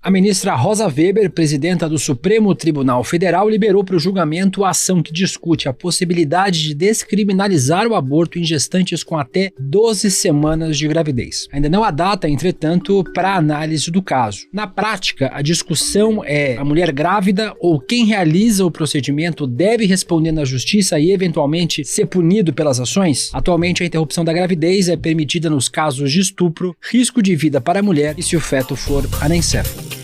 A ministra Rosa Weber, presidenta do Supremo Tribunal Federal, liberou para o julgamento a ação que discute a possibilidade de descriminalizar o aborto em gestantes com até 12 semanas de gravidez. Ainda não há data, entretanto, para a análise do caso. Na prática, a discussão é: a mulher grávida ou quem realiza o procedimento deve responder na justiça e, eventualmente, ser punido pelas ações? Atualmente, a interrupção da gravidez é permitida nos casos de estupro, risco de vida para a mulher e se o feto for anencefalo.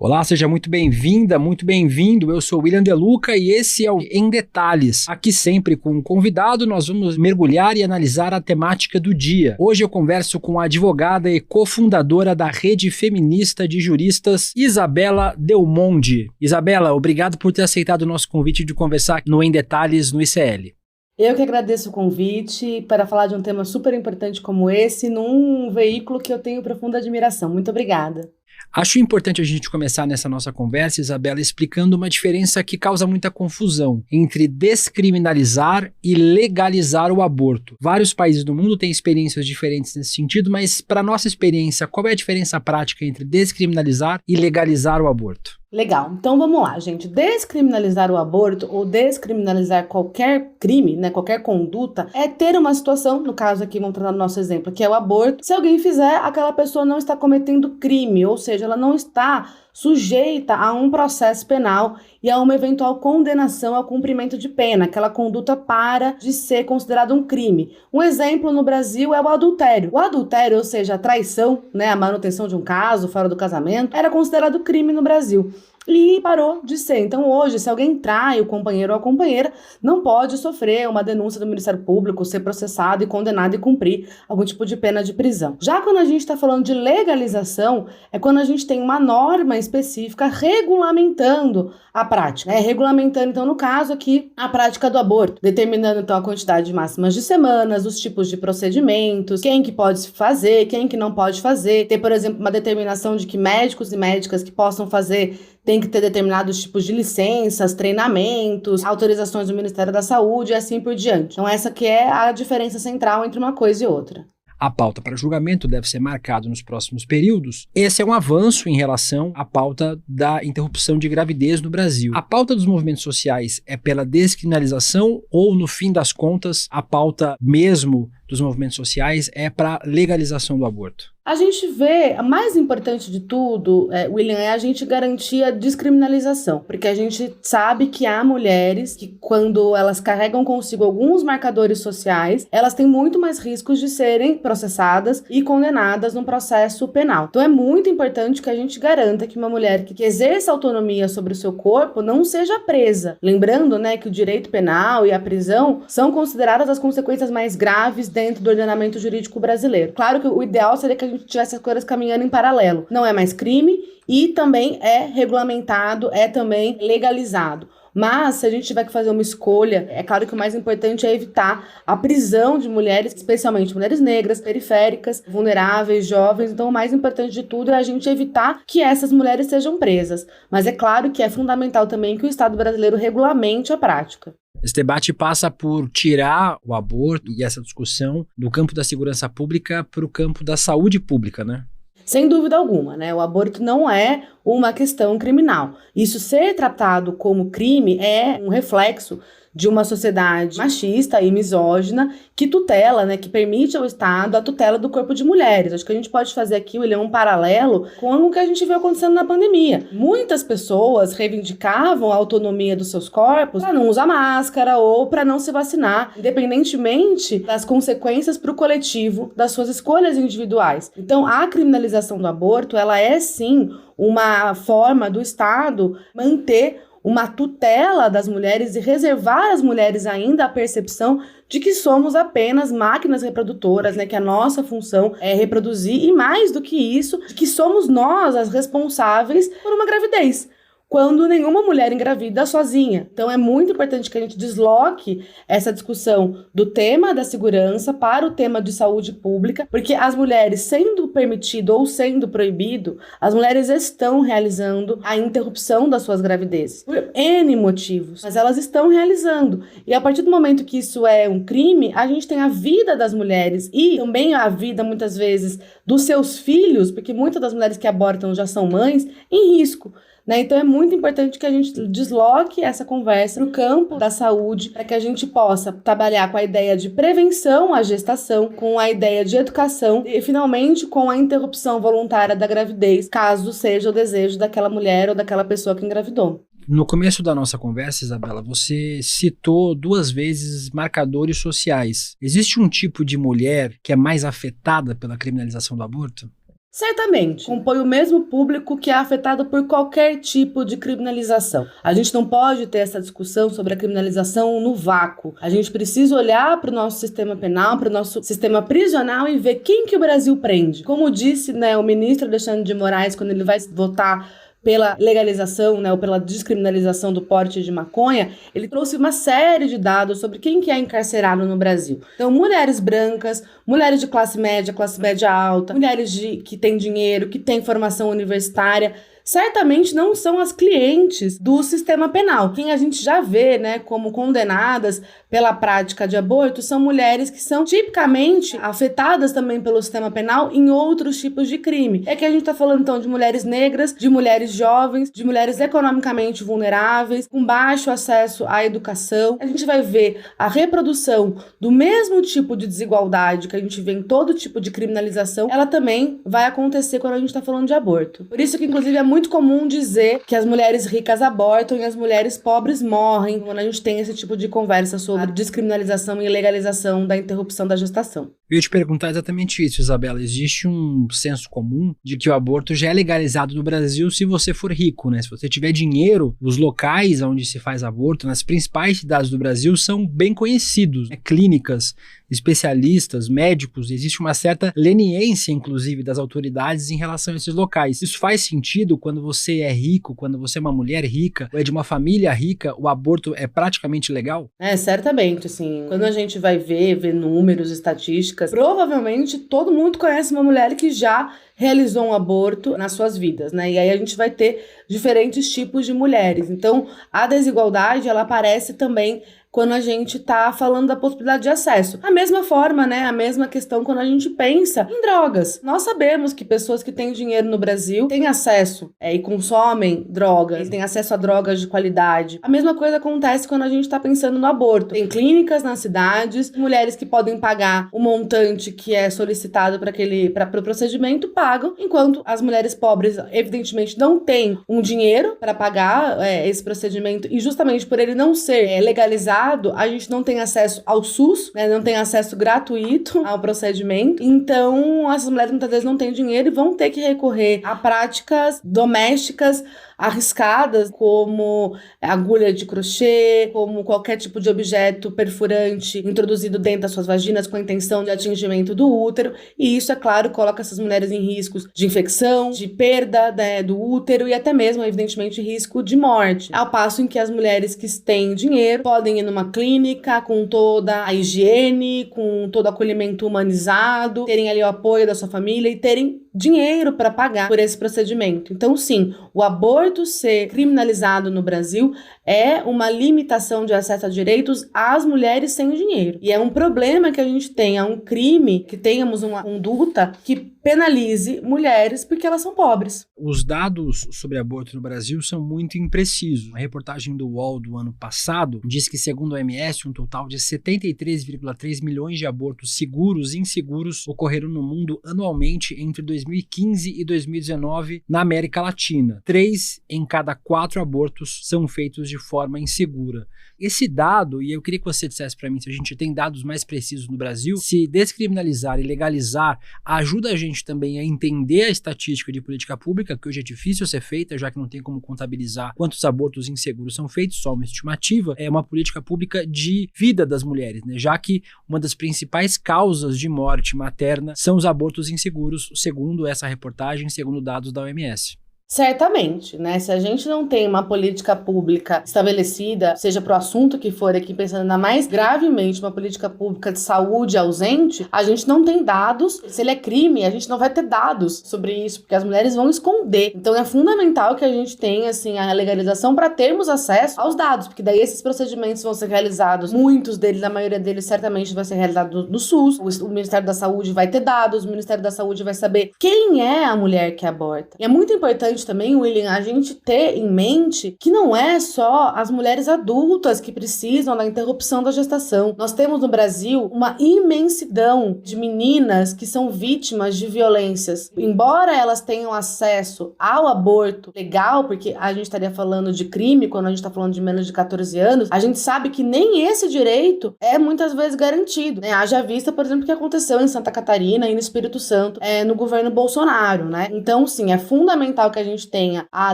Olá, seja muito bem-vinda, muito bem-vindo. Eu sou William De Luca e esse é o Em Detalhes. Aqui sempre com um convidado, nós vamos mergulhar e analisar a temática do dia. Hoje eu converso com a advogada e cofundadora da Rede Feminista de Juristas, Isabela Del Monde. Isabela, obrigado por ter aceitado o nosso convite de conversar no Em Detalhes no ICL. Eu que agradeço o convite para falar de um tema super importante como esse, num veículo que eu tenho profunda admiração. Muito obrigada. Acho importante a gente começar nessa nossa conversa, Isabela, explicando uma diferença que causa muita confusão entre descriminalizar e legalizar o aborto. Vários países do mundo têm experiências diferentes nesse sentido, mas para nossa experiência, qual é a diferença prática entre descriminalizar e legalizar o aborto? Legal, então vamos lá, gente. Descriminalizar o aborto ou descriminalizar qualquer crime, né, qualquer conduta, é ter uma situação, no caso aqui, vamos tratar no nosso exemplo, que é o aborto. Se alguém fizer, aquela pessoa não está cometendo crime, ou seja, ela não está sujeita a um processo penal e a uma eventual condenação ao cumprimento de pena. Aquela conduta para de ser considerada um crime. Um exemplo no Brasil é o adultério. O adultério, ou seja, a traição, né, a manutenção de um caso fora do casamento, era considerado crime no Brasil. E parou de ser. Então hoje, se alguém trai o companheiro ou a companheira, não pode sofrer uma denúncia do Ministério Público, ser processado e condenado e cumprir algum tipo de pena de prisão. Já quando a gente está falando de legalização, é quando a gente tem uma norma específica regulamentando a prática. Regulamentando, então, no caso aqui, a prática do aborto, determinando então a quantidade máxima de semanas, os tipos de procedimentos, quem que pode fazer, quem que não pode fazer, ter, por exemplo, uma determinação de que médicos e médicas que possam fazer tem que ter determinados tipos de licenças, treinamentos, autorizações do Ministério da Saúde e assim por diante. Então essa que é a diferença central entre uma coisa e outra. A pauta para julgamento deve ser marcada nos próximos períodos. Esse é um avanço em relação à pauta da interrupção de gravidez no Brasil. A pauta dos movimentos sociais é pela descriminalização ou, no fim das contas, a pauta mesmo dos movimentos sociais é para legalização do aborto? A gente vê, a mais importante de tudo, William, é a gente garantir a descriminalização, porque a gente sabe que há mulheres que, quando elas carregam consigo alguns marcadores sociais, elas têm muito mais riscos de serem processadas e condenadas num processo penal. Então é muito importante que a gente garanta que uma mulher que exerça autonomia sobre o seu corpo não seja presa. Lembrando, né, que o direito penal e a prisão são consideradas as consequências mais graves dentro do ordenamento jurídico brasileiro. Claro que o ideal seria que a gente tivesse as coisas caminhando em paralelo. Não é mais crime e também é regulamentado, é também legalizado. Mas, se a gente tiver que fazer uma escolha, é claro que o mais importante é evitar a prisão de mulheres, especialmente mulheres negras, periféricas, vulneráveis, jovens. Então, o mais importante de tudo é a gente evitar que essas mulheres sejam presas. Mas é claro que é fundamental também que o Estado brasileiro regulamente a prática. Esse debate passa por tirar o aborto e essa discussão do campo da segurança pública para o campo da saúde pública, né? Sem dúvida alguma, né? O aborto não é uma questão criminal. Isso ser tratado como crime é um reflexo de uma sociedade machista e misógina que tutela, né, que permite ao Estado a tutela do corpo de mulheres. Acho que a gente pode fazer aqui, William, um paralelo com o que a gente viu acontecendo na pandemia. Muitas pessoas reivindicavam a autonomia dos seus corpos para não usar máscara ou para não se vacinar, independentemente das consequências para o coletivo das suas escolhas individuais. Então, a criminalização do aborto, ela é sim uma forma do Estado manter uma tutela das mulheres e reservar às mulheres ainda a percepção de que somos apenas máquinas reprodutoras, né? Que a nossa função é reproduzir e, mais do que isso, de que somos nós as responsáveis por uma gravidez. quando nenhuma mulher engravida sozinha. Então é muito importante que a gente desloque essa discussão do tema da segurança para o tema de saúde pública, porque as mulheres, sendo permitido ou sendo proibido, as mulheres estão realizando a interrupção das suas gravidezes, por N motivos, mas elas estão realizando. E a partir do momento que isso é um crime, a gente tem a vida das mulheres e também a vida, muitas vezes, dos seus filhos, porque muitas das mulheres que abortam já são mães, em risco. Então é muito importante que a gente desloque essa conversa no campo da saúde para que a gente possa trabalhar com a ideia de prevenção à gestação, com a ideia de educação e, finalmente, com a interrupção voluntária da gravidez, caso seja o desejo daquela mulher ou daquela pessoa que engravidou. No começo da nossa conversa, Isabela, você citou 2 vezes marcadores sociais. Existe um tipo de mulher que é mais afetada pela criminalização do aborto? Certamente, compõe o mesmo público que é afetado por qualquer tipo de criminalização. A gente não pode ter essa discussão sobre a criminalização no vácuo. A gente precisa olhar para o nosso sistema penal, para o nosso sistema prisional e ver quem que o Brasil prende. Como disse, o ministro Alexandre de Moraes, quando ele vai votar pela legalização, ou pela descriminalização do porte de maconha, ele trouxe uma série de dados sobre quem que é encarcerado no Brasil. Então, mulheres brancas, mulheres de classe média alta, mulheres que têm dinheiro, que têm formação universitária, certamente não são as clientes do sistema penal. Quem a gente já vê, como condenadas pela prática de aborto são mulheres que são tipicamente afetadas também pelo sistema penal em outros tipos de crime. É que a gente está falando então de mulheres negras, de mulheres jovens, de mulheres economicamente vulneráveis, com baixo acesso à educação. A gente vai ver a reprodução do mesmo tipo de desigualdade que a gente vê em todo tipo de criminalização, ela também vai acontecer quando a gente está falando de aborto. Por isso que, inclusive, é muito comum dizer que as mulheres ricas abortam e as mulheres pobres morrem quando a gente tem esse tipo de conversa sobre descriminalização e legalização da interrupção da gestação. Eu ia te perguntar exatamente isso, Isabela. Existe um senso comum de que o aborto já é legalizado no Brasil se você for rico, Se você tiver dinheiro, os locais onde se faz aborto, nas principais cidades do Brasil, são bem conhecidos. Clínicas, especialistas, médicos, existe uma certa leniência, inclusive, das autoridades em relação a esses locais. Isso faz sentido quando você é rico, quando você é uma mulher rica, ou é de uma família rica, o aborto é praticamente legal? Certamente, assim, quando a gente vai ver números, estatísticas, provavelmente todo mundo conhece uma mulher que já realizou um aborto nas suas vidas, E aí a gente vai ter diferentes tipos de mulheres. Então, a desigualdade, ela aparece também quando a gente está falando da possibilidade de acesso. A mesma forma, a mesma questão quando a gente pensa em drogas. Nós sabemos que pessoas que têm dinheiro no Brasil têm acesso e consomem drogas, têm acesso a drogas de qualidade. A mesma coisa acontece quando a gente está pensando no aborto. Tem clínicas nas cidades, mulheres que podem pagar o montante que é solicitado para o procedimento, pagam, enquanto as mulheres pobres, evidentemente, não têm um dinheiro para pagar esse procedimento, e justamente por ele não ser legalizado, a gente não tem acesso ao SUS, não tem acesso gratuito ao procedimento. Então, essas mulheres muitas vezes não têm dinheiro e vão ter que recorrer a práticas domésticas arriscadas, como agulha de crochê, como qualquer tipo de objeto perfurante introduzido dentro das suas vaginas com a intenção de atingimento do útero. E isso, é claro, coloca essas mulheres em riscos de infecção, de perda do útero e até mesmo, evidentemente, risco de morte. Ao passo em que as mulheres que têm dinheiro podem ir numa clínica com toda a higiene, com todo o acolhimento humanizado, terem ali o apoio da sua família e terem dinheiro para pagar por esse procedimento. Então, sim, o aborto ser criminalizado no Brasil é uma limitação de acesso a direitos às mulheres sem dinheiro. E é um problema que a gente tenha um crime, que tenhamos uma conduta que penalize mulheres porque elas são pobres. Os dados sobre aborto no Brasil são muito imprecisos. A reportagem do UOL do ano passado diz que, segundo a OMS, um total de 73,3 milhões de abortos seguros e inseguros ocorreram no mundo anualmente entre 2015 e 2019 na América Latina. 3 em cada 4 abortos são feitos de forma insegura. Esse dado, e eu queria que você dissesse para mim se a gente tem dados mais precisos no Brasil, se descriminalizar e legalizar ajuda a gente também a entender a estatística de política pública, que hoje é difícil ser feita, já que não tem como contabilizar quantos abortos inseguros são feitos, só uma estimativa, é uma política pública de vida das mulheres, já que uma das principais causas de morte materna são os abortos inseguros, segundo essa reportagem, segundo dados da OMS. Certamente, né? Se a gente não tem uma política pública estabelecida, seja para o assunto que for aqui, pensando ainda mais gravemente uma política pública de saúde ausente, a gente não tem dados. Se ele é crime, a gente não vai ter dados sobre isso, porque as mulheres vão esconder. Então é fundamental que a gente tenha, assim, a legalização para termos acesso aos dados, porque daí esses procedimentos vão ser realizados, muitos deles, a maioria deles certamente vai ser realizado no SUS, o Ministério da Saúde vai ter dados, o Ministério da Saúde vai saber quem é a mulher que aborta. E é muito importante também, William, a gente ter em mente que não é só as mulheres adultas que precisam da interrupção da gestação. Nós temos no Brasil uma imensidão de meninas que são vítimas de violências. Embora elas tenham acesso ao aborto legal, porque a gente estaria falando de crime quando a gente está falando de menos de 14 anos, a gente sabe que nem esse direito é muitas vezes garantido, né? Haja vista, por exemplo, o que aconteceu em Santa Catarina e no Espírito Santo, no governo Bolsonaro, né? Então, sim, é fundamental que a gente tenha a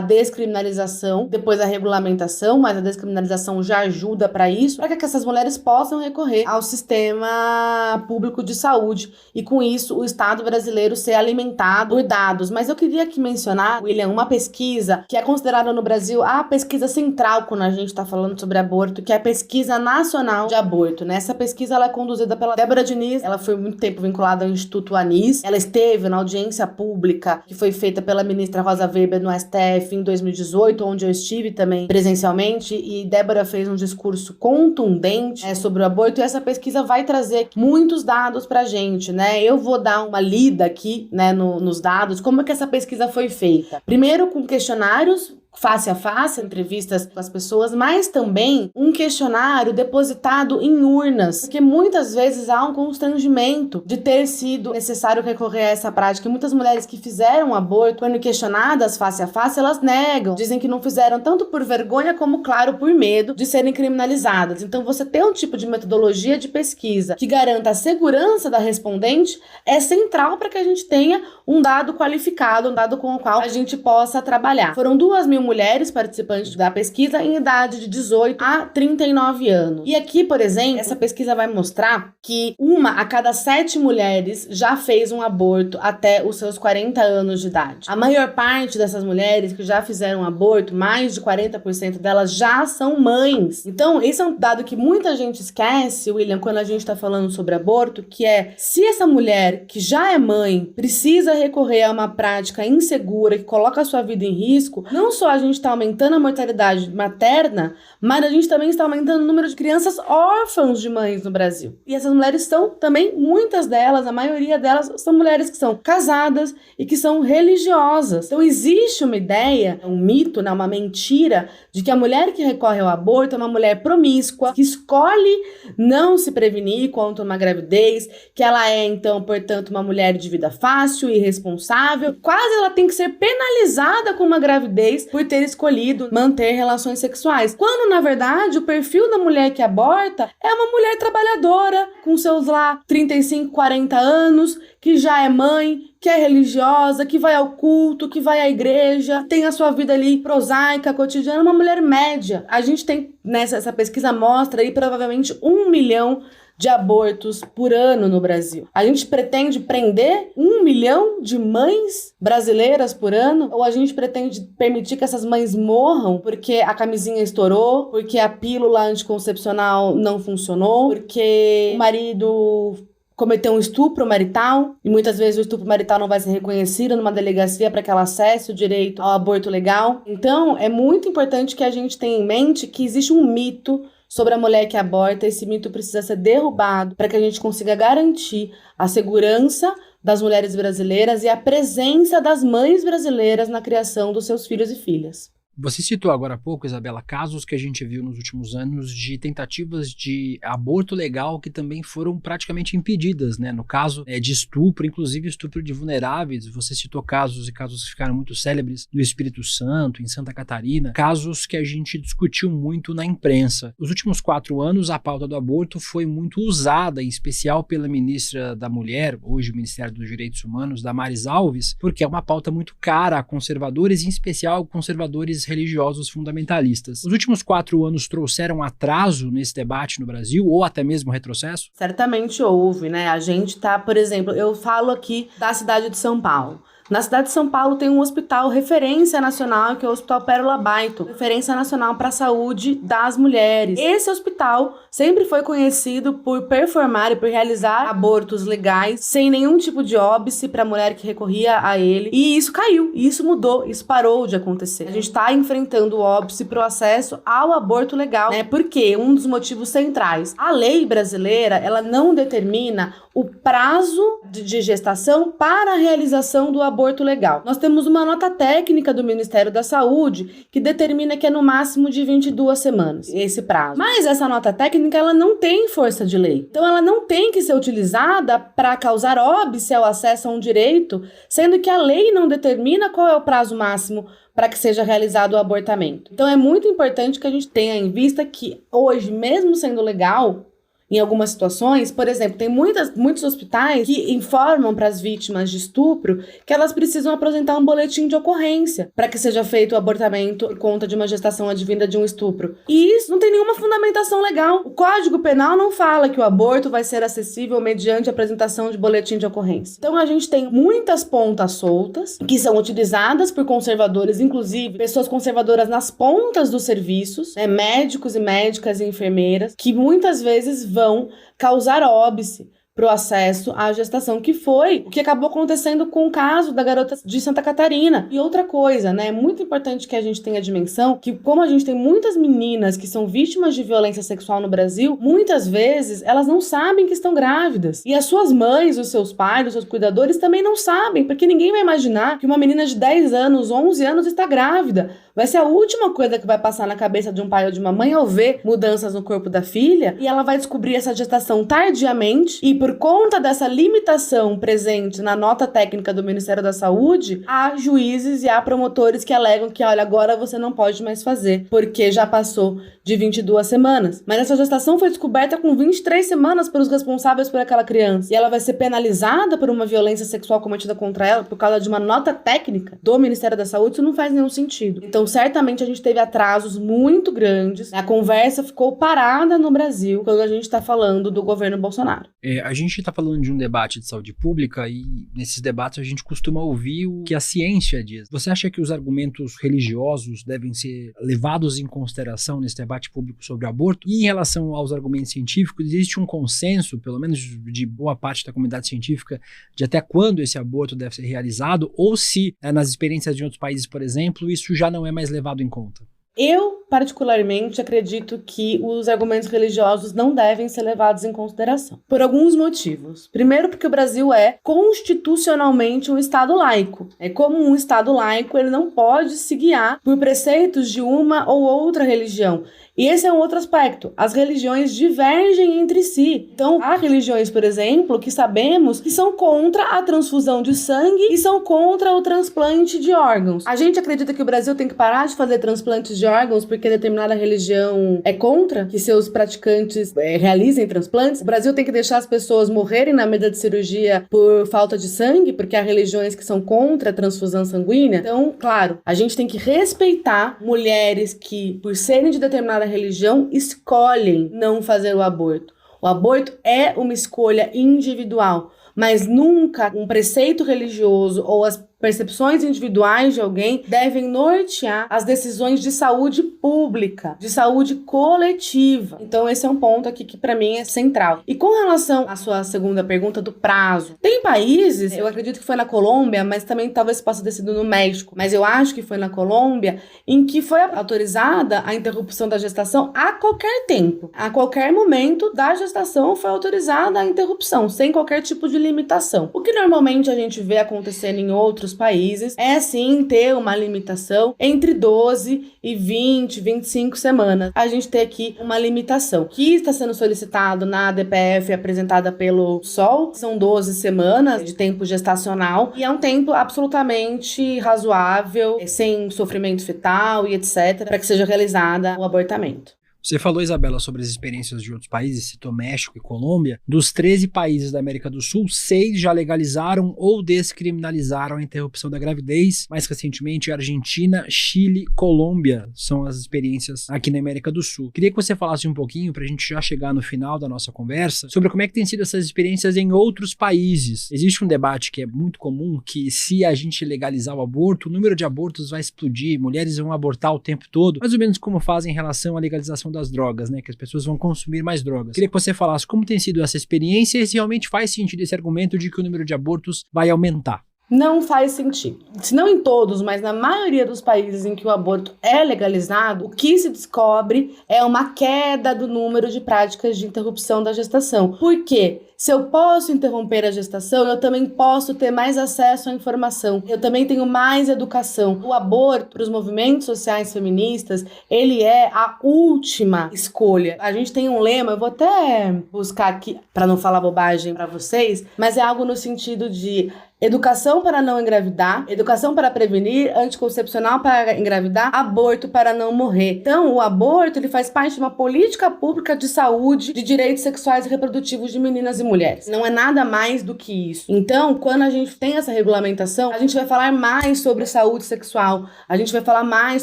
descriminalização, depois a regulamentação, mas a descriminalização já ajuda para isso, para que essas mulheres possam recorrer ao sistema público de saúde e, com isso, o Estado brasileiro ser alimentado por dados. Mas eu queria aqui mencionar, William, uma pesquisa que é considerada no Brasil a pesquisa central quando a gente está falando sobre aborto, que é a Pesquisa Nacional de Aborto, né? Essa pesquisa ela é conduzida pela Débora Diniz, ela foi muito tempo vinculada ao Instituto Anis, ela esteve na audiência pública que foi feita pela ministra Rosa Weber no STF em 2018, onde eu estive também presencialmente, e Débora fez um discurso contundente sobre o aborto, e essa pesquisa vai trazer muitos dados pra gente, né? Eu vou dar uma lida aqui, né, nos dados, como é que essa pesquisa foi feita. Primeiro com questionários face a face, entrevistas com as pessoas, mas também um questionário depositado em urnas, porque muitas vezes há um constrangimento de ter sido necessário recorrer a essa prática. E muitas mulheres que fizeram aborto, quando questionadas face a face, elas negam, dizem que não fizeram tanto por vergonha como, claro, por medo de serem criminalizadas. Então, você ter um tipo de metodologia de pesquisa que garanta a segurança da respondente é central para que a gente tenha um dado qualificado, um dado com o qual a gente possa trabalhar. Foram 2.000 mulheres participantes da pesquisa em idade de 18 a 39 anos. E aqui, por exemplo, essa pesquisa vai mostrar que 1 a cada 7 mulheres já fez um aborto até os seus 40 anos de idade. A maior parte dessas mulheres que já fizeram aborto, mais de 40% delas já são mães. Então, esse é um dado que muita gente esquece, William, quando a gente está falando sobre aborto, que é, se essa mulher que já é mãe precisa recorrer a uma prática insegura que coloca a sua vida em risco, não só a gente está aumentando a mortalidade materna, mas a gente também está aumentando o número de crianças órfãs de mães no Brasil. E essas mulheres são também, muitas delas, a maioria delas, são mulheres que são casadas e que são religiosas. Então existe uma ideia, um mito, né, uma mentira, de que a mulher que recorre ao aborto é uma mulher promíscua, que escolhe não se prevenir contra uma gravidez, que ela é, então, portanto, uma mulher de vida fácil, irresponsável. Quase ela tem que ser penalizada com uma gravidez por ter escolhido manter relações sexuais. Quando, na verdade, o perfil da mulher que aborta é uma mulher trabalhadora, com seus lá 35, 40 anos, que já é mãe, que é religiosa, que vai ao culto, que vai à igreja, tem a sua vida ali prosaica, cotidiana, uma mulher média. A gente tem, essa pesquisa mostra aí provavelmente 1 milhão de abortos por ano no Brasil. A gente pretende prender 1 milhão de mães brasileiras por ano? Ou a gente pretende permitir que essas mães morram porque a camisinha estourou, porque a pílula anticoncepcional não funcionou, porque o marido cometeu um estupro marital, e muitas vezes o estupro marital não vai ser reconhecido numa delegacia para que ela acesse o direito ao aborto legal? Então, é muito importante que a gente tenha em mente que existe um mito sobre a mulher que aborta. Esse mito precisa ser derrubado para que a gente consiga garantir a segurança das mulheres brasileiras e a presença das mães brasileiras na criação dos seus filhos e filhas. Você citou agora há pouco, Isabela, casos que a gente viu nos últimos anos de tentativas de aborto legal que também foram praticamente impedidas, né? No caso de estupro, inclusive estupro de vulneráveis. Você citou casos que ficaram muito célebres no Espírito Santo, em Santa Catarina, casos que a gente discutiu muito na imprensa. Nos últimos 4 anos, a pauta do aborto foi muito usada, em especial pela ministra da Mulher, hoje o Ministério dos Direitos Humanos, Damares Alves, porque é uma pauta muito cara a conservadores, em especial conservadores religiosos fundamentalistas. Os últimos 4 anos trouxeram atraso nesse debate no Brasil, ou até mesmo retrocesso? Certamente houve, né? A gente tá, por exemplo, eu falo aqui da cidade de São Paulo. Na cidade de São Paulo tem um hospital referência nacional, que é o Hospital Pérola Baito, referência nacional para a saúde das mulheres. Esse hospital sempre foi conhecido por performar e por realizar abortos legais, sem nenhum tipo de óbice para a mulher que recorria a ele. E isso caiu, e isso mudou, isso parou de acontecer. A gente está enfrentando o óbice para o acesso ao aborto legal, né? Porque um dos motivos centrais, a lei brasileira, ela não determina o prazo de gestação para a realização do aborto legal. Nós temos uma nota técnica do Ministério da Saúde que determina que é no máximo de 22 semanas esse prazo. Mas essa nota técnica, ela não tem força de lei. Então ela não tem que ser utilizada para causar óbice ao acesso a um direito, sendo que a lei não determina qual é o prazo máximo para que seja realizado o abortamento. Então é muito importante que a gente tenha em vista que hoje, mesmo sendo legal, em algumas situações, por exemplo, tem muitos hospitais que informam para as vítimas de estupro que elas precisam apresentar um boletim de ocorrência para que seja feito o abortamento por conta de uma gestação advinda de um estupro. E isso não tem nenhuma fundamentação legal. O Código Penal não fala que o aborto vai ser acessível mediante a apresentação de boletim de ocorrência. Então a gente tem muitas pontas soltas que são utilizadas por conservadores, inclusive pessoas conservadoras nas pontas dos serviços, né, médicos e médicas e enfermeiras, que muitas vezes vão causar óbice para o acesso à gestação, que foi o que acabou acontecendo com o caso da garota de Santa Catarina. E outra coisa, né, é muito importante que a gente tenha a dimensão que, como a gente tem muitas meninas que são vítimas de violência sexual no Brasil, muitas vezes elas não sabem que estão grávidas. E as suas mães, os seus pais, os seus cuidadores também não sabem, porque ninguém vai imaginar que uma menina de 10 anos, 11 anos está grávida. Vai ser a última coisa que vai passar na cabeça de um pai ou de uma mãe ao ver mudanças no corpo da filha, e ela vai descobrir essa gestação tardiamente, e por conta dessa limitação presente na nota técnica do Ministério da Saúde, há juízes e há promotores que alegam que, olha, agora você não pode mais fazer, porque já passou de 22 semanas. Mas essa gestação foi descoberta com 23 semanas pelos responsáveis por aquela criança, e ela vai ser penalizada por uma violência sexual cometida contra ela por causa de uma nota técnica do Ministério da Saúde. Isso não faz nenhum sentido. Então, certamente a gente teve atrasos muito grandes. A conversa ficou parada no Brasil quando a gente está falando do governo Bolsonaro. A gente está falando de um debate de saúde pública e nesses debates a gente costuma ouvir o que a ciência diz. Você acha que os argumentos religiosos devem ser levados em consideração nesse debate público sobre aborto? E em relação aos argumentos científicos, existe um consenso, pelo menos de boa parte da comunidade científica, de até quando esse aborto deve ser realizado? Ou se, nas experiências de outros países, por exemplo, isso já não é mais levado em conta? Eu, particularmente, acredito que os argumentos religiosos não devem ser levados em consideração, por alguns motivos. Primeiro, porque o Brasil é constitucionalmente um Estado laico. Como um Estado laico, ele não pode se guiar por preceitos de uma ou outra religião. E esse é um outro aspecto. As religiões divergem entre si. Então, há religiões, por exemplo, que sabemos que são contra a transfusão de sangue e são contra o transplante de órgãos. A gente acredita que o Brasil tem que parar de fazer transplantes de órgãos porque determinada religião é contra que seus praticantes realizem transplantes. O Brasil tem que deixar as pessoas morrerem na mesa de cirurgia por falta de sangue, porque há religiões que são contra a transfusão sanguínea. Então, claro, a gente tem que respeitar mulheres que, por serem de determinada religião, escolhem não fazer o aborto. O aborto é uma escolha individual, mas nunca um preceito religioso ou as percepções individuais de alguém devem nortear as decisões de saúde pública, de saúde coletiva. Então esse é um ponto aqui que para mim é central. E com relação à sua segunda pergunta do prazo, tem países, eu acredito que foi na Colômbia, mas também talvez possa ter sido no México, mas eu acho que foi na Colômbia, em que foi autorizada a interrupção da gestação a qualquer tempo. A qualquer momento da gestação foi autorizada a interrupção, sem qualquer tipo de limitação. O que normalmente a gente vê acontecendo em outros países é sim ter uma limitação entre 12 e 20, 25 semanas. A gente tem aqui uma limitação que está sendo solicitado na ADPF apresentada pelo SOL. São 12 semanas de tempo gestacional e é um tempo absolutamente razoável, sem sofrimento fetal e etc, para que seja realizada o abortamento. Você falou, Isabela, sobre as experiências de outros países, citou México e Colômbia. Dos 13 países da América do Sul, 6 já legalizaram ou descriminalizaram a interrupção da gravidez. Mais recentemente, Argentina, Chile, Colômbia são as experiências aqui na América do Sul. Queria que você falasse um pouquinho, para a gente já chegar no final da nossa conversa, sobre como é que tem sido essas experiências em outros países. Existe um debate que é muito comum, que se a gente legalizar o aborto, o número de abortos vai explodir, mulheres vão abortar o tempo todo, mais ou menos como fazem em relação à legalização das drogas, né? Que as pessoas vão consumir mais drogas. Queria que você falasse como tem sido essa experiência e se realmente faz sentido esse argumento de que o número de abortos vai aumentar. Não faz sentido. Se não em todos, mas na maioria dos países em que o aborto é legalizado, o que se descobre é uma queda do número de práticas de interrupção da gestação. Por quê? Se eu posso interromper a gestação, eu também posso ter mais acesso à informação. Eu também tenho mais educação. O aborto, para os movimentos sociais feministas, ele é a última escolha. A gente tem um lema, eu vou até buscar aqui para não falar bobagem para vocês, mas é algo no sentido de educação para não engravidar, educação para prevenir, anticoncepcional para engravidar, aborto para não morrer. Então, o aborto ele faz parte de uma política pública de saúde, de direitos sexuais e reprodutivos de meninas e mulheres. Não é nada mais do que isso. Então, quando a gente tem essa regulamentação, a gente vai falar mais sobre saúde sexual, a gente vai falar mais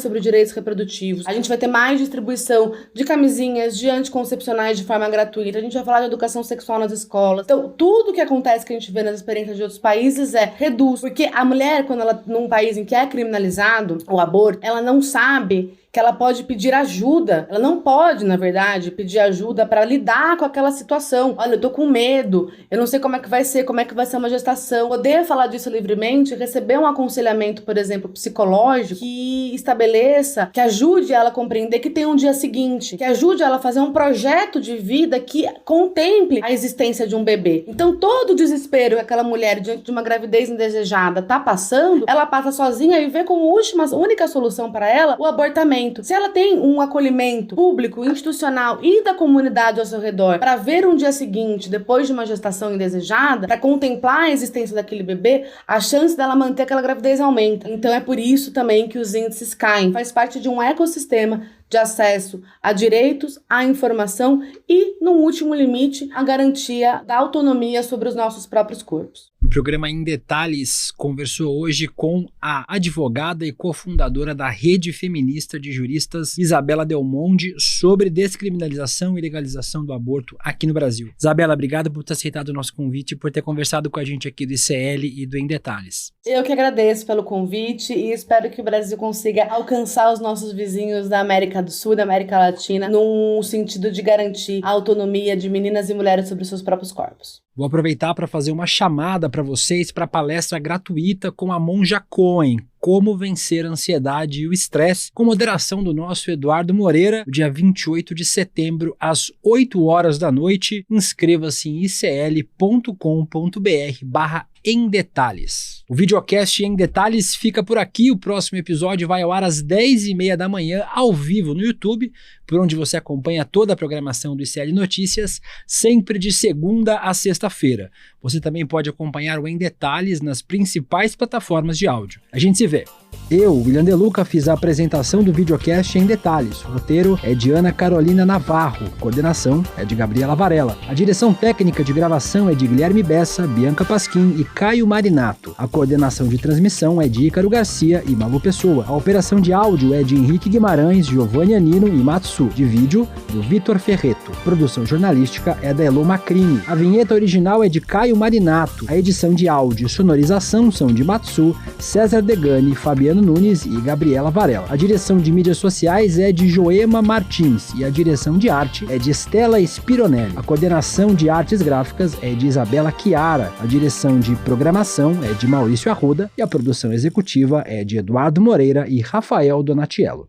sobre direitos reprodutivos, a gente vai ter mais distribuição de camisinhas, de anticoncepcionais de forma gratuita, a gente vai falar de educação sexual nas escolas. Então, tudo que acontece que a gente vê nas experiências de outros países reduz, porque a mulher, quando ela, num país em que é criminalizado o aborto, ela não sabe que ela pode pedir ajuda. Ela não pode, na verdade, pedir ajuda para lidar com aquela situação. Olha, eu tô com medo, eu não sei como é que vai ser uma gestação. Poder falar disso livremente, receber um aconselhamento, por exemplo, psicológico, que estabeleça, que ajude ela a compreender que tem um dia seguinte, que ajude ela a fazer um projeto de vida que contemple a existência de um bebê. Então, todo o desespero que aquela mulher, diante de uma gravidez indesejada, tá passando, ela passa sozinha e vê como única solução para ela o abortamento. Se ela tem um acolhimento público, institucional e da comunidade ao seu redor para ver um dia seguinte, depois de uma gestação indesejada, para contemplar a existência daquele bebê, a chance dela manter aquela gravidez aumenta. Então é por isso também que os índices caem. Faz parte de um ecossistema de acesso a direitos, à informação e, no último limite, a garantia da autonomia sobre os nossos próprios corpos. O programa Em Detalhes conversou hoje com a advogada e cofundadora da Rede Feminista de Juristas, Isabela Del Monde, sobre descriminalização e legalização do aborto aqui no Brasil. Isabela, obrigado por ter aceitado o nosso convite e por ter conversado com a gente aqui do ICL e do Em Detalhes. Eu que agradeço pelo convite e espero que o Brasil consiga alcançar os nossos vizinhos da América do Sul e da América Latina no sentido de garantir a autonomia de meninas e mulheres sobre seus próprios corpos. Vou aproveitar para fazer uma chamada para vocês para a palestra gratuita com a Monja Cohen, Como Vencer a Ansiedade e o Estresse, com moderação do nosso Eduardo Moreira, no dia 28 de setembro, às 8 horas da noite. Inscreva-se em icl.com.br/Em Detalhes. O videocast Em Detalhes fica por aqui. O próximo episódio vai ao ar às 10h30 da manhã, ao vivo no YouTube, por onde você acompanha toda a programação do ICL Notícias, sempre de segunda a sexta-feira. Você também pode acompanhar o Em Detalhes nas principais plataformas de áudio. A gente se vê. Eu, William De Luca, fiz a apresentação do videocast Em Detalhes. O roteiro é de Ana Carolina Navarro. Coordenação é de Gabriela Varela. A direção técnica de gravação é de Guilherme Bessa, Bianca Pasquim e Caio Marinato. A coordenação de transmissão é de Ícaro Garcia e Malu Pessoa. A operação de áudio é de Henrique Guimarães, Giovanni Anino e Matsu. De vídeo, do Vitor Ferreto. Produção jornalística é da Elo Macrini. A vinheta original é de Caio Marinato. A edição de áudio e sonorização são de Matsu, César Degani, Fabiano Nunes e Gabriela Varela. A direção de mídias sociais é de Joema Martins e a direção de arte é de Stella Spironelli. A coordenação de artes gráficas é de Isabela Chiara. A direção de programação é de Maurício Arruda e a produção executiva é de Eduardo Moreira e Rafael Donatiello.